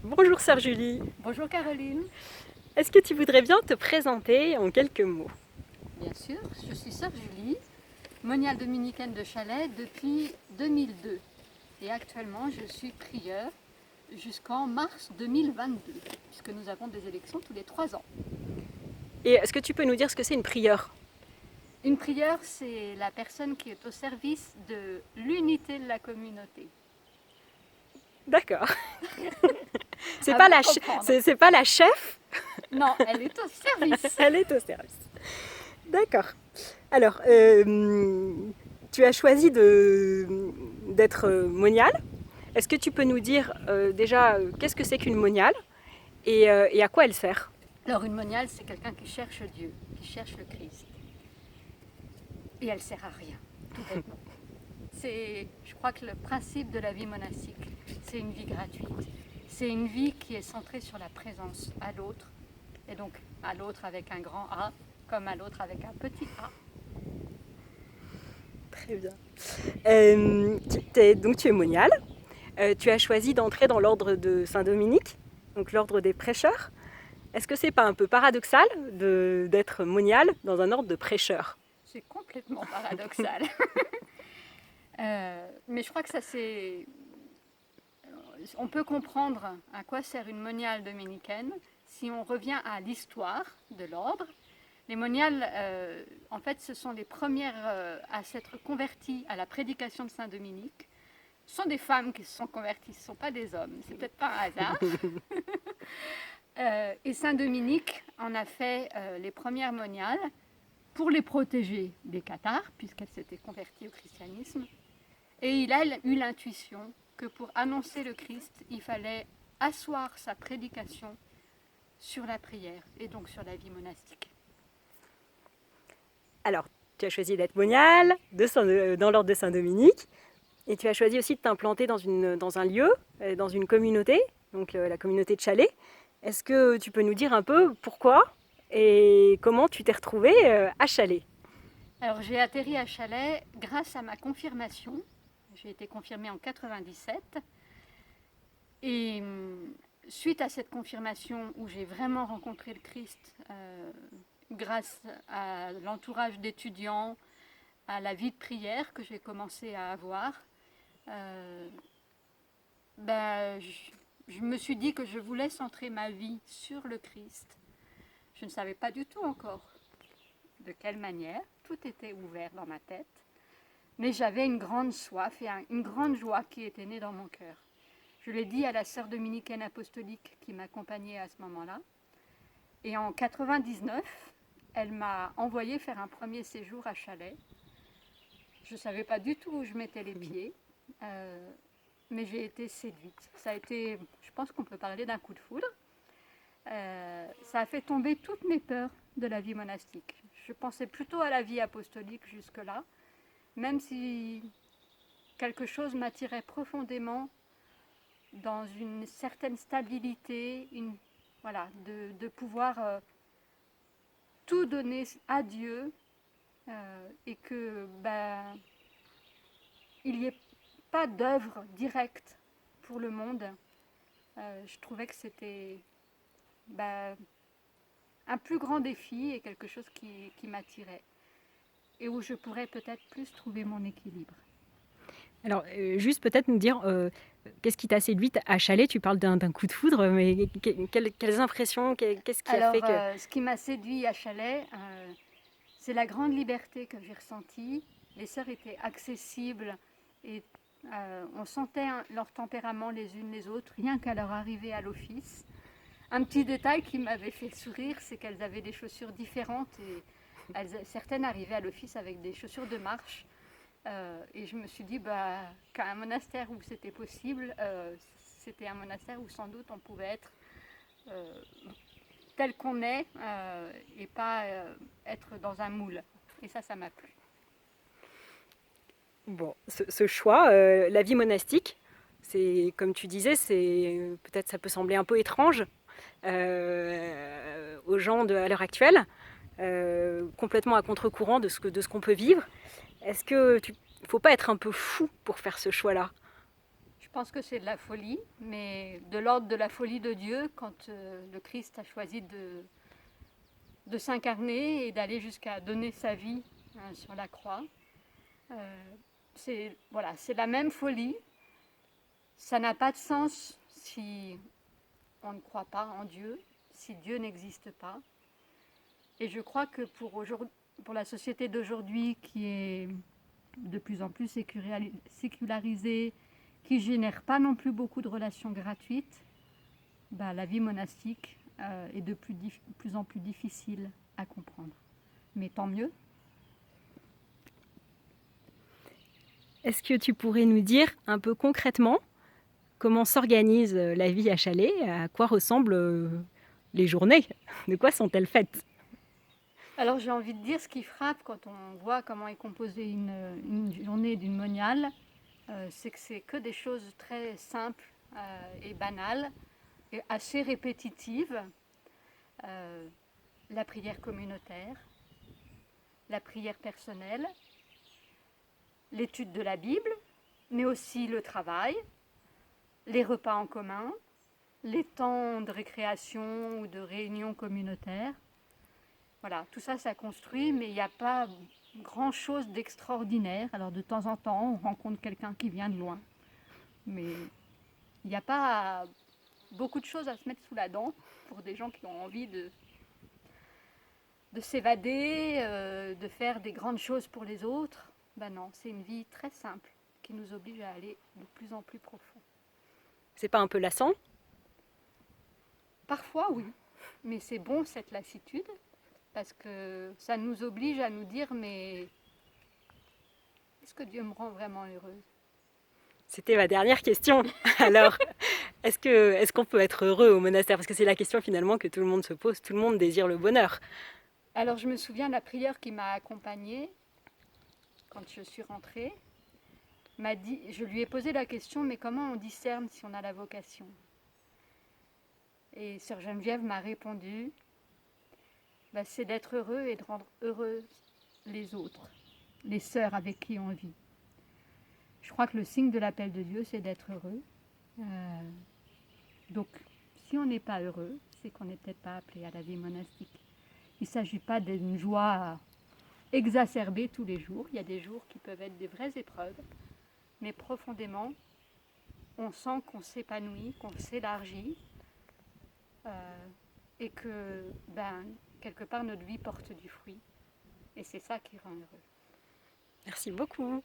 Bonjour Sœur Julie, Bonjour Caroline. est-ce que tu voudrais bien te présenter en quelques mots? Bien sûr, je suis sœur Julie, moniale dominicaine de Chalais depuis 2002. Et actuellement, je suis prieure jusqu'en mars 2022, puisque nous avons des élections tous les 3 ans. Et est-ce que tu peux nous dire ce que c'est une prieure? Une prieure, c'est la personne qui est au service de l'unité de la communauté. D'accord. C'est À pas, vous de comprendre. c'est pas la chef, Non, elle est au service. elle est au service. D'accord. Alors, tu as choisi d'être moniale. Est-ce que tu peux nous dire déjà qu'est-ce que c'est qu'une moniale et à quoi elle sert? Alors une moniale, c'est quelqu'un qui cherche Dieu, qui cherche le Christ. Et elle sert à rien, tout bêtement. Je crois que le principe de la vie monastique, c'est une vie gratuite. C'est une vie qui est centrée sur la présence à l'autre, et donc à l'autre avec un grand A, comme à l'autre avec un petit A. Très bien. Donc tu es moniale. Tu as choisi d'entrer dans l'ordre de Saint-Dominique, donc l'ordre des prêcheurs. Est-ce que c'est pas un peu paradoxal d'être moniale dans un ordre de prêcheurs? C'est complètement paradoxal. Mais je crois que ça c'est... On peut comprendre à quoi sert une moniale dominicaine si on revient à l'histoire de l'ordre. Les moniales, en fait, ce sont les premières à s'être converties à la prédication de Saint-Dominique. Ce sont des femmes qui se sont converties, ce ne sont pas des hommes. C'est peut-être pas un hasard. Et Saint-Dominique en a fait les premières moniales pour les protéger des cathares, puisqu'elles s'étaient converties au christianisme. Et il a eu l'intuition que pour annoncer le Christ, il fallait asseoir sa prédication sur la prière et donc sur la vie monastique. Alors, tu as choisi d'être moniale dans l'ordre de Saint-Dominique et tu as choisi aussi de t'implanter dans un lieu, dans une communauté, donc la communauté de Chalais. Est-ce que tu peux nous dire un peu pourquoi et comment tu t'es retrouvée à Chalais? Alors j'ai atterri à Chalais grâce à ma confirmation. J'ai été confirmée en 97 et suite à cette confirmation où j'ai vraiment rencontré le Christ grâce à l'entourage d'étudiants, à la vie de prière que j'ai commencé à avoir, je me suis dit que je voulais centrer ma vie sur le Christ. Je ne savais pas du tout encore de quelle manière, tout était ouvert dans ma tête, mais j'avais une grande soif et une grande joie qui était née dans mon cœur. Je l'ai dit à la sœur dominicaine apostolique qui m'accompagnait à ce moment-là, et en 99, elle m'a envoyé faire un premier séjour à Chalais. Je ne savais pas du tout où je mettais les pieds, mais j'ai été séduite. Ça a été, je pense qu'on peut parler d'un coup de foudre. Ça a fait tomber toutes mes peurs de la vie monastique. Je pensais plutôt à la vie apostolique jusque-là, même si quelque chose m'attirait profondément dans une certaine stabilité, de pouvoir tout donner à Dieu et que il n'y ait pas d'œuvre directe pour le monde. Je trouvais que c'était un plus grand défi et quelque chose qui m'attirait et où je pourrais peut-être plus trouver mon équilibre. Alors, juste peut-être nous dire qu'est-ce qui t'a séduite à Chalais? Tu parles d'un coup de foudre, mais quelles impressions, qu'est-ce qui a fait que... Ce qui m'a séduit à Chalais, c'est la grande liberté que j'ai ressentie. Les sœurs étaient accessibles et on sentait leur tempérament les unes les autres, rien qu'à leur arrivée à l'office. Un petit détail qui m'avait fait sourire, c'est qu'elles avaient des chaussures différentes et certaines arrivaient à l'office avec des chaussures de marche. Et je me suis dit qu'à un monastère où c'était possible, c'était un monastère où sans doute on pouvait être tel qu'on est et pas être dans un moule. Et ça m'a plu. Bon, ce choix, la vie monastique, c'est comme tu disais, c'est peut-être ça peut sembler un peu étrange aux gens à l'heure actuelle, complètement à contre-courant de ce qu'on peut vivre. Est-ce que faut pas être un peu fou pour faire ce choix-là? pense que c'est de la folie, mais de l'ordre de la folie de Dieu quand le Christ a choisi de s'incarner et d'aller jusqu'à donner sa vie sur la croix. C'est la même folie. Ça n'a pas de sens si on ne croit pas en Dieu, si Dieu n'existe pas. Et je crois que pour la société d'aujourd'hui qui est de plus en plus sécularisée, qui ne génère pas non plus beaucoup de relations gratuites, la vie monastique est de plus en plus difficile à comprendre. Mais tant mieux. Est-ce que tu pourrais nous dire un peu concrètement comment s'organise la vie à Chalais, à quoi ressemblent les journées? De quoi sont-elles faites? Alors j'ai envie de dire ce qui frappe quand on voit comment est composée une journée d'une moniale, c'est que c'est que des choses très simples et banales et assez répétitives. La prière communautaire, la prière personnelle, l'étude de la Bible, mais aussi le travail, les repas en commun, les temps de récréation ou de réunion communautaire. Voilà, tout ça, ça construit, mais il n'y a pas grand-chose d'extraordinaire. Alors de temps en temps, on rencontre quelqu'un qui vient de loin, mais il n'y a pas beaucoup de choses à se mettre sous la dent pour des gens qui ont envie de s'évader, de faire des grandes choses pour les autres. Non, c'est une vie très simple qui nous oblige à aller de plus en plus profond. C'est pas un peu lassant? Parfois, oui, mais c'est bon cette lassitude parce que ça nous oblige à nous dire mais est-ce que Dieu me rend vraiment heureuse? C'était ma dernière question. Alors, est-ce qu'on peut être heureux au monastère? Parce que c'est la question finalement que tout le monde se pose, tout le monde désire le bonheur. Alors je me souviens de la prieure qui m'a accompagnée quand je suis rentrée. Je lui ai posé la question, mais comment on discerne si on a la vocation? Et sœur Geneviève m'a répondu, c'est d'être heureux et de rendre heureux les autres, les sœurs avec qui on vit. Je crois que le signe de l'appel de Dieu, c'est d'être heureux. Donc, si on n'est pas heureux, c'est qu'on n'est peut-être pas appelé à la vie monastique. Il ne s'agit pas d'une joie exacerbée tous les jours. Il y a des jours qui peuvent être des vraies épreuves, mais profondément, on sent qu'on s'épanouit, qu'on s'élargit et que, quelque part, notre vie porte du fruit. Et c'est ça qui rend heureux. Merci beaucoup.